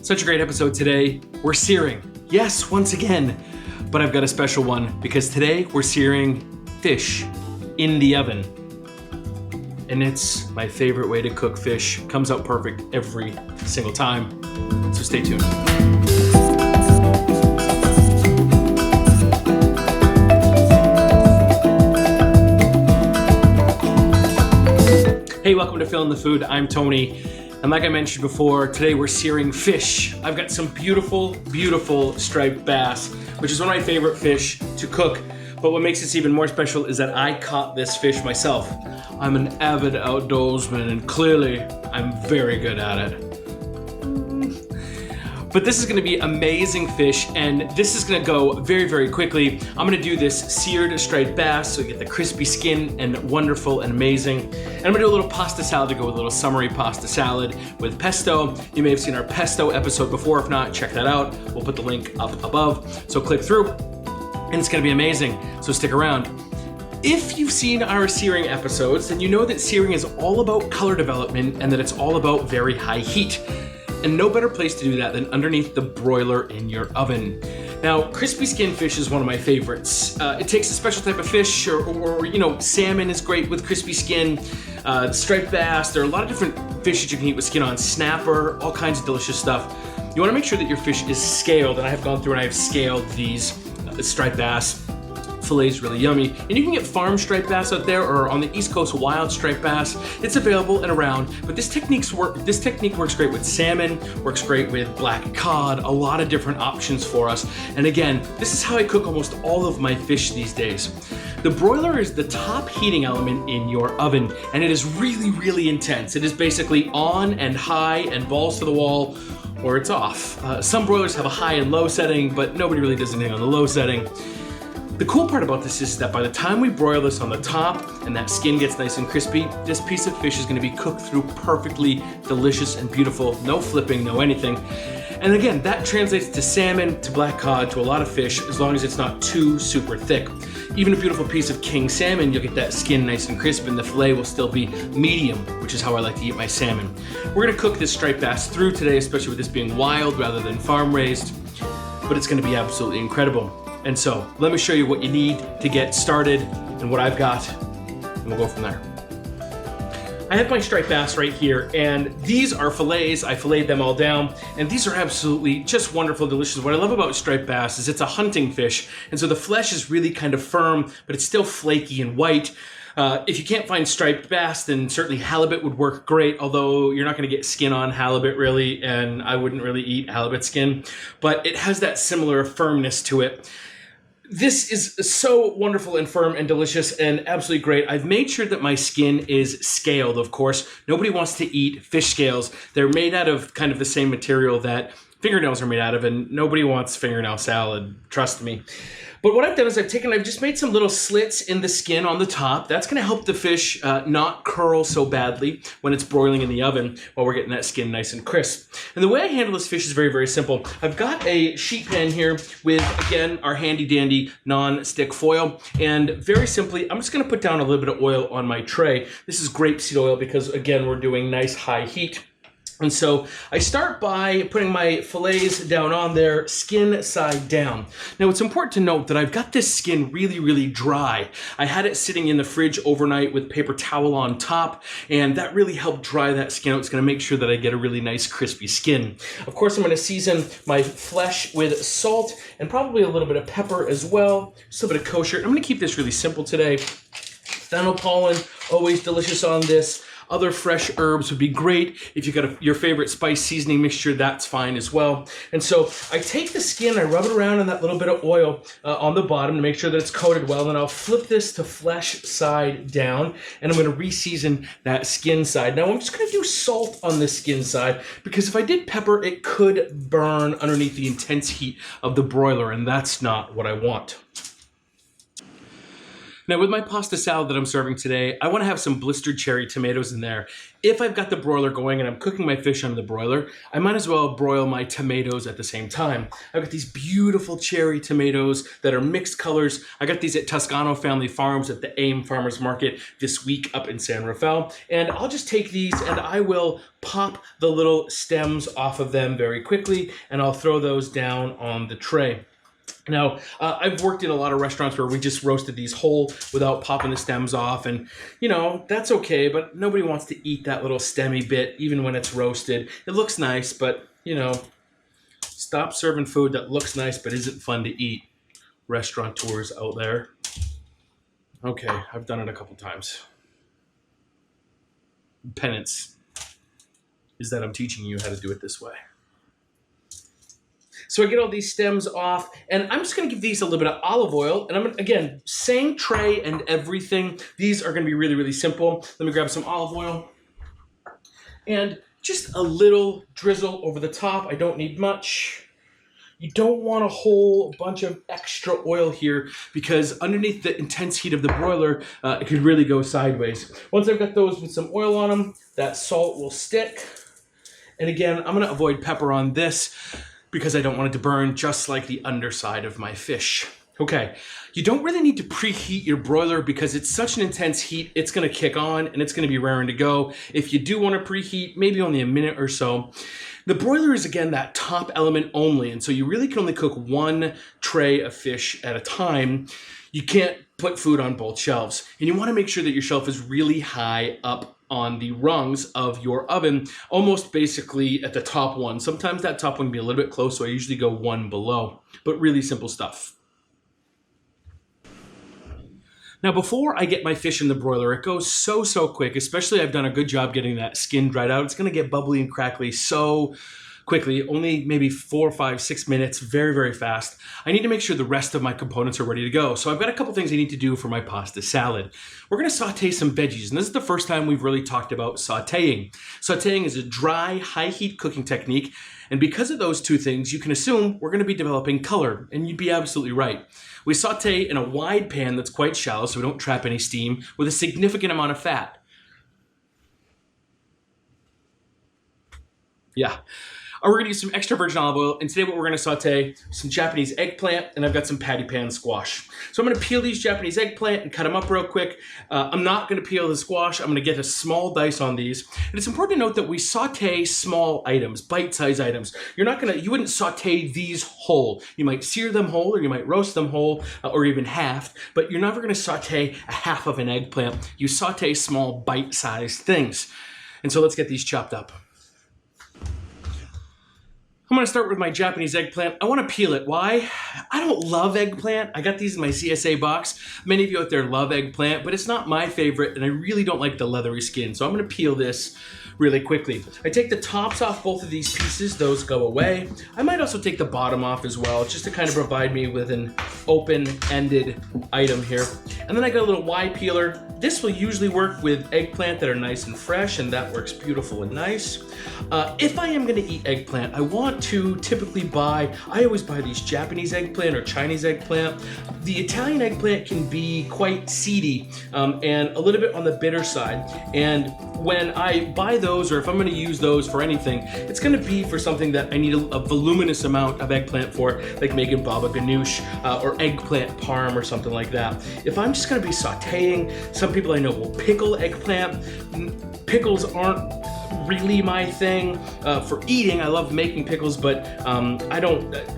Such a great episode today. We're searing. Yes, once again. But I've got a special one because today we're searing fish in the oven. And it's my favorite way to cook fish. Comes out perfect every single time. So stay tuned. Hey, welcome to Fill in the Food. I'm Tony. And like I mentioned before, today we're searing fish. I've got some beautiful, beautiful striped bass, which is one of my favorite fish to cook. But what makes this even more special is that I caught this fish myself. I'm an avid outdoorsman, and clearly I'm very good at it. But this is gonna be amazing fish, and this is gonna go very, very quickly. I'm gonna do this seared striped bass, so you get the crispy skin and wonderful and amazing. And I'm gonna do a little pasta salad to go with a little summery pasta salad with pesto. You may have seen our pesto episode before. If not, check that out. We'll put the link up above. So click through, and it's gonna be amazing. So stick around. If you've seen our searing episodes, then you know that searing is all about color development and that it's all about very high heat. And no better place to do that than underneath the broiler in your oven. Now, crispy skin fish is one of my favorites. It takes a special type of fish, or salmon is great with crispy skin. Striped bass, there are a lot of different fish that you can eat with skin on. Snapper, all kinds of delicious stuff. You wanna make sure that your fish is scaled, and I have gone through and I have scaled these striped bass. Fillet's really yummy. And you can get farm striped bass out there, or on the East Coast, wild striped bass. It's available and around, but this technique works great with salmon, works great with black cod, a lot of different options for us. And again, this is how I cook almost all of my fish these days. The broiler is the top heating element in your oven, and it is really, really intense. It is basically on and high and balls to the wall, or it's off. Some broilers have a high and low setting, but nobody really does anything on the low setting. The cool part about this is that by the time we broil this on the top and that skin gets nice and crispy, this piece of fish is gonna be cooked through perfectly delicious and beautiful, no flipping, no anything. And again, that translates to salmon, to black cod, to a lot of fish, as long as it's not too super thick. Even a beautiful piece of king salmon, you'll get that skin nice and crisp, and the fillet will still be medium, which is how I like to eat my salmon. We're gonna cook this striped bass through today, especially with this being wild rather than farm raised, but it's gonna be absolutely incredible. And so, let me show you what you need to get started and what I've got, and we'll go from there. I have my striped bass right here, and these are fillets. I filleted them all down, and these are absolutely just wonderful, delicious. What I love about striped bass is it's a hunting fish, and so the flesh is really kind of firm, but it's still flaky and white. If you can't find striped bass, then certainly halibut would work great, although you're not gonna get skin on halibut really, and I wouldn't really eat halibut skin, but it has that similar firmness to it. This is so wonderful and firm and delicious and absolutely great. I've made sure that my skin is scaled, of course. Nobody wants to eat fish scales. They're made out of kind of the same material that fingernails are made out of, and nobody wants fingernail salad, trust me. But what I've done is I've just made some little slits in the skin on the top. That's gonna help the fish not curl so badly when it's broiling in the oven while we're getting that skin nice and crisp. And the way I handle this fish is very, very simple. I've got a sheet pan here with, again, our handy dandy non-stick foil. And very simply, I'm just gonna put down a little bit of oil on my tray. This is grapeseed oil because, again, we're doing nice high heat. And so I start by putting my fillets down on there, skin side down. Now it's important to note that I've got this skin really, really dry. I had it sitting in the fridge overnight with paper towel on top, and that really helped dry that skin out. It's gonna make sure that I get a really nice crispy skin. Of course, I'm gonna season my flesh with salt and probably a little bit of pepper as well, just a bit of kosher. I'm gonna keep this really simple today. Fennel pollen, always delicious on this. Other fresh herbs would be great. If you've got your favorite spice seasoning mixture, that's fine as well. And so I take the skin, I rub it around in that little bit of oil on the bottom to make sure that it's coated well, and I'll flip this to flesh side down, and I'm gonna re-season that skin side. Now I'm just gonna do salt on the skin side, because if I did pepper, it could burn underneath the intense heat of the broiler, and that's not what I want. Now with my pasta salad that I'm serving today, I want to have some blistered cherry tomatoes in there. If I've got the broiler going and I'm cooking my fish under the broiler, I might as well broil my tomatoes at the same time. I've got these beautiful cherry tomatoes that are mixed colors. I got these at Toscano Family Farms at the AIM Farmers Market this week up in San Rafael. And I'll just take these and I will pop the little stems off of them very quickly, and I'll throw those down on the tray. Now, I've worked in a lot of restaurants where we just roasted these whole without popping the stems off, and that's okay, but nobody wants to eat that little stemmy bit even when it's roasted. It looks nice, but stop serving food that looks nice but isn't fun to eat, restaurateurs out there. Okay, I've done it a couple times. Penance is that I'm teaching you how to do it this way. So I get all these stems off, and I'm just gonna give these a little bit of olive oil, and I'm gonna, again, same tray and everything. These are gonna be really, really simple. Let me grab some olive oil, and just a little drizzle over the top. I don't need much. You don't want a whole bunch of extra oil here because underneath the intense heat of the broiler, it could really go sideways. Once I've got those with some oil on them, that salt will stick. And again, I'm gonna avoid pepper on this because I don't want it to burn, just like the underside of my fish. Okay, you don't really need to preheat your broiler because it's such an intense heat, it's gonna kick on and it's gonna be raring to go. If you do wanna preheat, maybe only a minute or so. The broiler is, again, that top element only, and so you really can only cook one tray of fish at a time. You can't put food on both shelves, and you wanna make sure that your shelf is really high up on the rungs of your oven, almost basically at the top one. Sometimes that top one can be a little bit close, so I usually go one below, but really simple stuff. Now, before I get my fish in the broiler, it goes so quick, especially I've done a good job getting that skin dried out. It's gonna get bubbly and crackly so quickly, only maybe 4, 5, 6 minutes, very, very fast. I need to make sure the rest of my components are ready to go. So I've got a couple things I need to do for my pasta salad. We're gonna saute some veggies, and this is the first time we've really talked about sauteing. Sauteing is a dry, high heat cooking technique, and because of those two things, you can assume we're gonna be developing color, and you'd be absolutely right. We saute in a wide pan that's quite shallow so we don't trap any steam, with a significant amount of fat. Yeah. We're gonna use some extra virgin olive oil, and today what we're gonna saute, some Japanese eggplant, and I've got some patty pan squash. So I'm gonna peel these Japanese eggplant and cut them up real quick. I'm not gonna peel the squash, I'm gonna get a small dice on these. And it's important to note that we saute small items, bite-sized items. You wouldn't saute these whole. You might sear them whole, or you might roast them whole, or even half, but you're never gonna saute a half of an eggplant. You saute small bite-sized things. And so let's get these chopped up. I'm gonna start with my Japanese eggplant. I wanna peel it. Why? I don't love eggplant. I got these in my CSA box. Many of you out there love eggplant, but it's not my favorite, and I really don't like the leathery skin. So I'm gonna peel this really quickly. I take the tops off both of these pieces, those go away. I might also take the bottom off as well, just to kind of provide me with an open-ended item here. And then I got a little Y peeler. This will usually work with eggplant that are nice and fresh, and that works beautiful and nice. If I am gonna eat eggplant, I want to typically I always buy these Japanese eggplant or Chinese eggplant. The Italian eggplant can be quite seedy and a little bit on the bitter side. And when I buy those, or if I'm gonna use those for anything, it's gonna be for something that I need a voluminous amount of eggplant for, like making baba ganoush or eggplant parm or something like that. If I'm just gonna be sauteing, some people I know will pickle eggplant. Pickles aren't really my thing. For eating, I love making pickles, but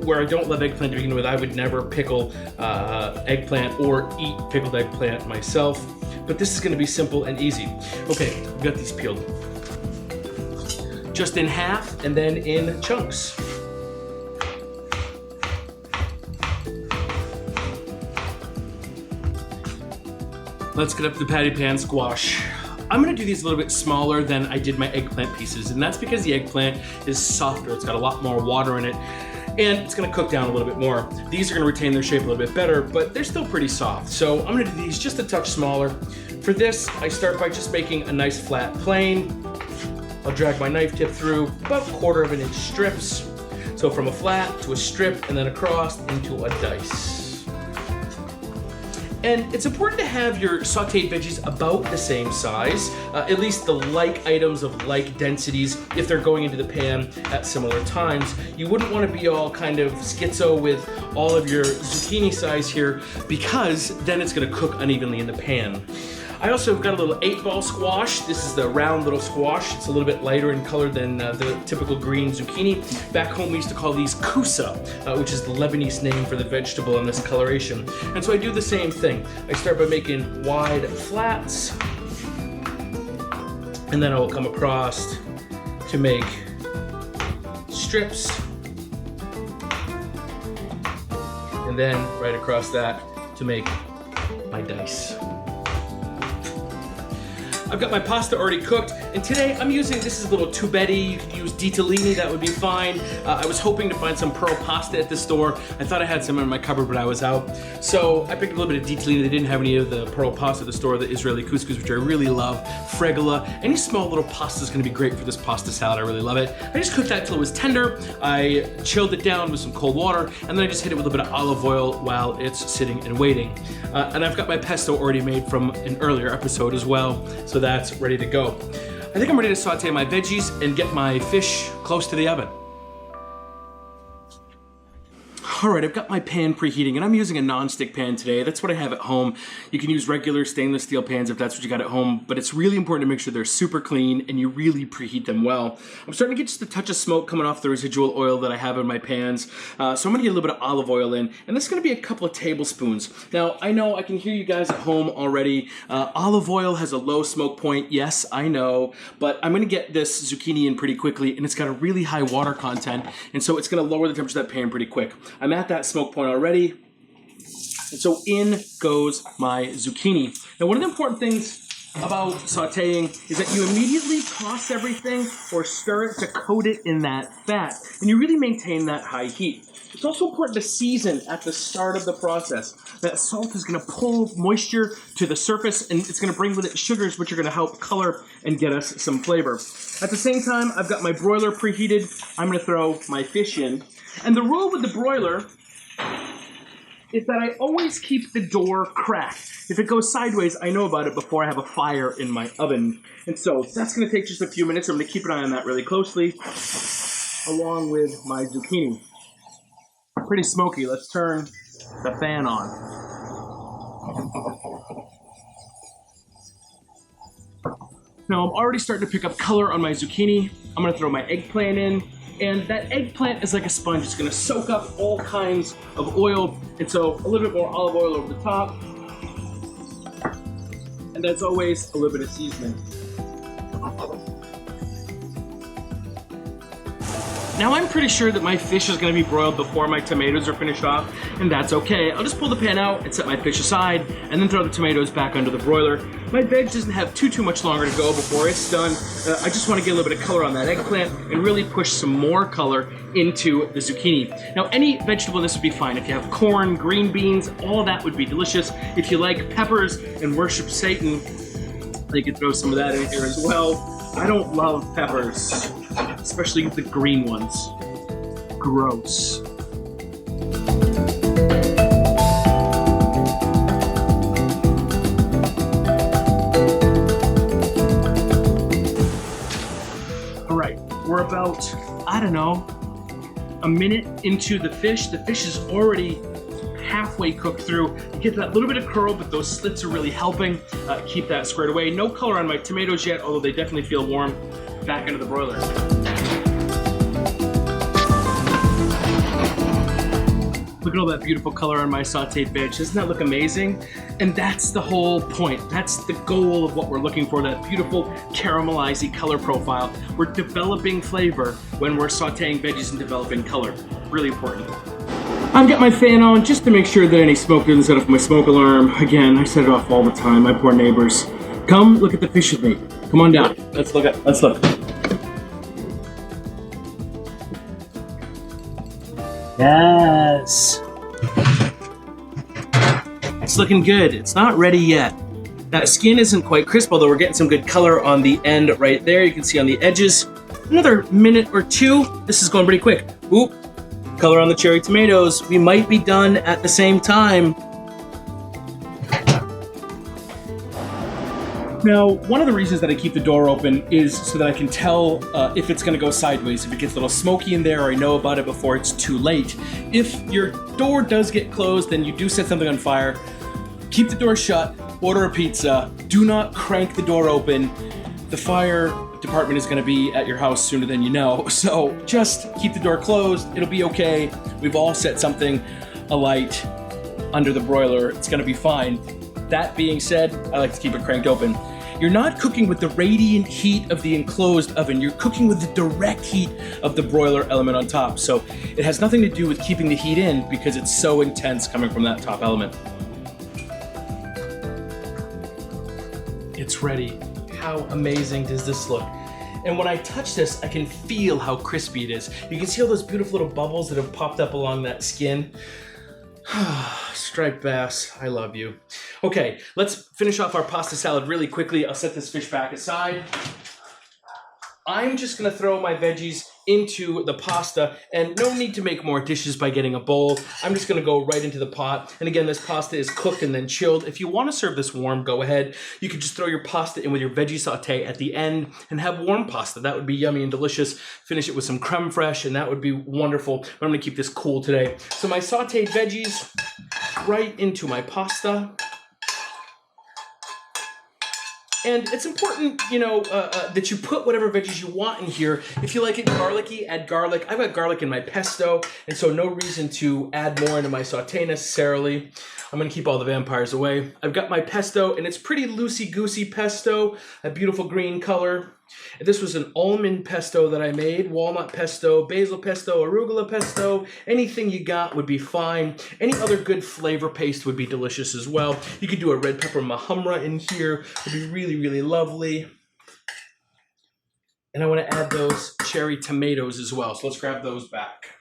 where I don't love eggplant to begin with, I would never pickle eggplant or eat pickled eggplant myself. But this is gonna be simple and easy. Okay, I've got these peeled. Just in half and then in chunks. Let's get up to the patty pan squash. I'm gonna do these a little bit smaller than I did my eggplant pieces, and that's because the eggplant is softer. It's got a lot more water in it, and it's gonna cook down a little bit more. These are gonna retain their shape a little bit better, but they're still pretty soft. So I'm gonna do these just a touch smaller. For this, I start by just making a nice flat plane. I'll drag my knife tip through about 1/4 of an inch strips. So from a flat to a strip and then across into a dice. And it's important to have your sauteed veggies about the same size, at least the like items of like densities if they're going into the pan at similar times. You wouldn't want to be all kind of schizo with all of your zucchini size here, because then it's going to cook unevenly in the pan. I also have got a little 8-ball squash. This is the round little squash. It's a little bit lighter in color than the typical green zucchini. Back home we used to call these kusa, which is the Lebanese name for the vegetable in this coloration. And so I do the same thing. I start by making wide flats, and then I will come across to make strips, and then right across that to make my dice. I've got my pasta already cooked, and today I'm using, this is a little tubetti. You could use ditalini, that would be fine. I was hoping to find some pearl pasta at the store. I thought I had some in my cupboard, but I was out. So I picked a little bit of ditalini. They didn't have any of the pearl pasta at the store, the Israeli couscous, which I really love, fregola. Any small little pasta is gonna be great for this pasta salad. I really love it. I just cooked that till it was tender. I chilled it down with some cold water, and then I just hit it with a little bit of olive oil while it's sitting and waiting. And I've got my pesto already made from an earlier episode as well, so that's ready to go. I think I'm ready to saute my veggies and get my fish close to the oven. All right, I've got my pan preheating, and I'm using a non-stick pan today. That's what I have at home. You can use regular stainless steel pans if that's what you got at home, but it's really important to make sure they're super clean and you really preheat them well. I'm starting to get just a touch of smoke coming off the residual oil that I have in my pans, so I'm gonna get a little bit of olive oil in, and this is gonna be a couple of tablespoons. Now, I know I can hear you guys at home already. Olive oil has a low smoke point, yes, I know, but I'm gonna get this zucchini in pretty quickly, and it's got a really high water content, and so it's gonna lower the temperature of that pan pretty quick. I'm at that smoke point already, and so in goes my zucchini. Now, one of the important things about sauteing is that you immediately toss everything or stir it to coat it in that fat, and you really maintain that high heat. It's also important to season at the start of the process. That salt is going to pull moisture to the surface, and it's going to bring with it sugars, which are going to help color and get us some flavor. At the same time, I've got my broiler preheated. I'm going to throw my fish in. And the rule with the broiler is that I always keep the door cracked. If it goes sideways, I know about it before I have a fire in my oven. And so that's gonna take just a few minutes. I'm gonna keep an eye on that really closely, along with my zucchini. Pretty smoky. Let's turn the fan on. Now I'm already starting to pick up color on my zucchini. I'm gonna throw my eggplant in. And that eggplant is like a sponge. It's gonna soak up all kinds of oil. And so a little bit more olive oil over the top. And as always, a little bit of seasoning. Now I'm pretty sure that my fish is gonna be broiled before my tomatoes are finished off, and that's okay. I'll just pull the pan out and set my fish aside, and then throw the tomatoes back under the broiler. My veg doesn't have too much longer to go before it's done. I just wanna get a little bit of color on that eggplant and really push some more color into the zucchini. Now, any vegetable in this would be fine. If you have corn, green beans, all that would be delicious. If you like peppers and worship Satan, you can throw some of that in here as well. I don't love peppers, especially the green ones. Gross. All right, we're about, I don't know, a minute into the fish. The fish is already halfway cooked through. You get that little bit of curl, but those slits are really helping keep that squared away. No color on my tomatoes yet, although they definitely feel warm. Back into the broiler. Look at all that beautiful color on my sauteed veg. Doesn't that look amazing? And that's the whole point. That's the goal of what we're looking for, that beautiful caramelized color profile. We're developing flavor when we're sauteing veggies and developing color. Really important. I've got my fan on just to make sure that any smoke doesn't set off my smoke alarm. Again, I set it off all the time, my poor neighbors. Come look at the fish with me. Come on down. Let's look. Yes. It's looking good. It's not ready yet. That skin isn't quite crisp, although we're getting some good color on the end right there. You can see on the edges. Another minute or two. This is going pretty quick. Oop. Color on the cherry tomatoes. We might be done at the same time. Now, one of the reasons that I keep the door open is so that I can tell if it's gonna go sideways, if it gets a little smoky in there, or I know about it before it's too late. If your door does get closed, then you do set something on fire, keep the door shut, order a pizza, do not crank the door open. The fire department is gonna be at your house sooner than you know, so just keep the door closed, it'll be okay. We've all set something alight under the broiler, it's gonna be fine. That being said, I like to keep it cranked open. You're not cooking with the radiant heat of the enclosed oven, you're cooking with the direct heat of the broiler element on top. So it has nothing to do with keeping the heat in because it's so intense coming from that top element. It's ready. How amazing does this look? And when I touch this, I can feel how crispy it is. You can see all those beautiful little bubbles that have popped up along that skin. Striped bass, I love you. Okay, let's finish off our pasta salad really quickly. I'll set this fish back aside. I'm just gonna throw my veggies into the pasta, and no need to make more dishes by getting a bowl. I'm just gonna go right into the pot. And again, this pasta is cooked and then chilled. If you wanna serve this warm, go ahead. You could just throw your pasta in with your veggie saute at the end and have warm pasta. That would be yummy and delicious. Finish it with some creme fraiche, and that would be wonderful. But I'm gonna keep this cool today. So my sauteed veggies right into my pasta. And it's important, you know, that you put whatever veggies you want in here. If you like it garlicky, add garlic. I've got garlic in my pesto, and so no reason to add more into my saute necessarily. I'm gonna keep all the vampires away. I've got my pesto, and it's pretty loosey-goosey pesto, a beautiful green color. And this was an almond pesto that I made, walnut pesto, basil pesto, arugula pesto. Anything you got would be fine. Any other good flavor paste would be delicious as well. You could do a red pepper mahumra in here. It would be really, really lovely. And I want to add those cherry tomatoes as well. So let's grab those back.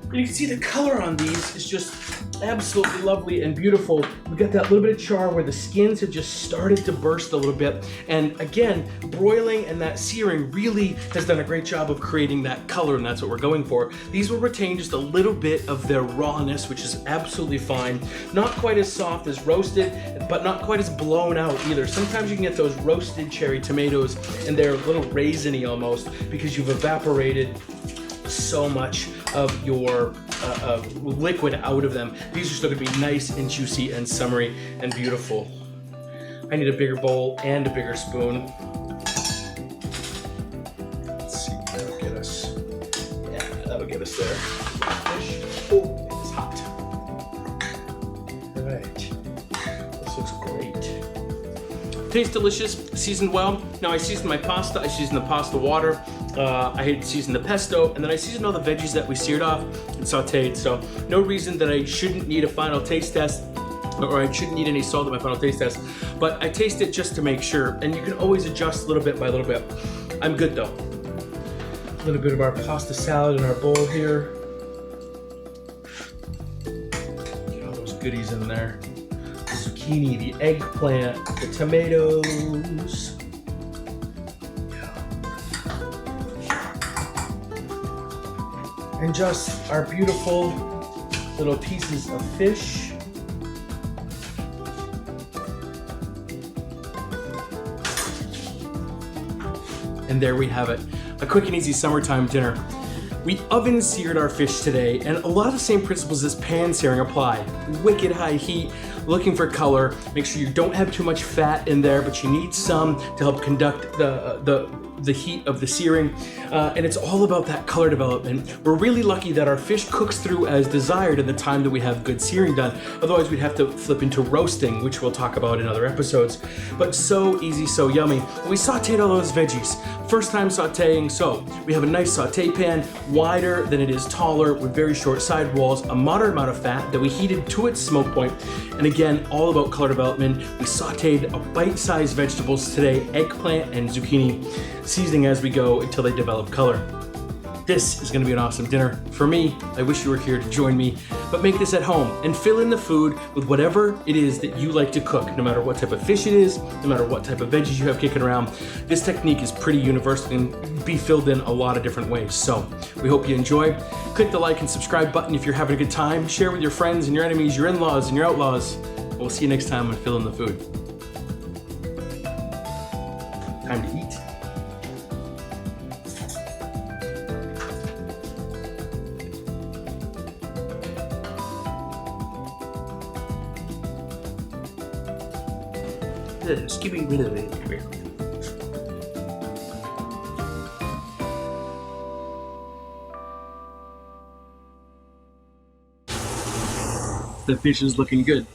And you can see the color on these is just absolutely lovely and beautiful. We've got that little bit of char where the skins have just started to burst a little bit. And again, broiling and that searing really has done a great job of creating that color, and that's what we're going for. These will retain just a little bit of their rawness, which is absolutely fine. Not quite as soft as roasted, but not quite as blown out either. Sometimes you can get those roasted cherry tomatoes and they're a little raisiny almost because you've evaporated so much of your liquid out of them. These are still gonna be nice and juicy and summery and beautiful. I need a bigger bowl and a bigger spoon. Let's see, that'll get us. Yeah, that'll get us there. Fish. Ooh, it's hot. All right, this looks great. Tastes delicious, seasoned well. Now I seasoned my pasta, I seasoned the pasta water. I had seasoned the pesto, and then I seasoned all the veggies that we seared off and sauteed. So no reason that I shouldn't need a final taste test, or I shouldn't need any salt in my final taste test. But I taste it just to make sure, and you can always adjust little bit by little bit. I'm good though. A little bit of our pasta salad in our bowl here. Get all those goodies in there. The zucchini, the eggplant, the tomatoes. And just our beautiful little pieces of fish. And there we have it, a quick and easy summertime dinner. We oven seared our fish today, and a lot of the same principles as pan searing apply. Wicked high heat, looking for color. Make sure you don't have too much fat in there, but you need some to help conduct the heat of the searing. And it's all about that color development. We're really lucky that our fish cooks through as desired in the time that we have good searing done. Otherwise, we'd have to flip into roasting, which we'll talk about in other episodes. But so easy, so yummy. We sauteed all those veggies. First time sauteing, so we have a nice saute pan, wider than it is taller, with very short side walls, a moderate amount of fat that we heated to its smoke point. And again, all about color development. We sauteed a bite-sized vegetables today, eggplant and zucchini, seasoning as we go until they develop color. This is gonna be an awesome dinner. For me, I wish you were here to join me, but make this at home and fill in the food with whatever it is that you like to cook, no matter what type of fish it is, no matter what type of veggies you have kicking around. This technique is pretty universal and can be filled in a lot of different ways. So we hope you enjoy. Click the like and subscribe button if you're having a good time. Share with your friends and your enemies, your in-laws and your outlaws. We'll see you next time on Fill in the Food. Skibby, come here. The fish is looking good.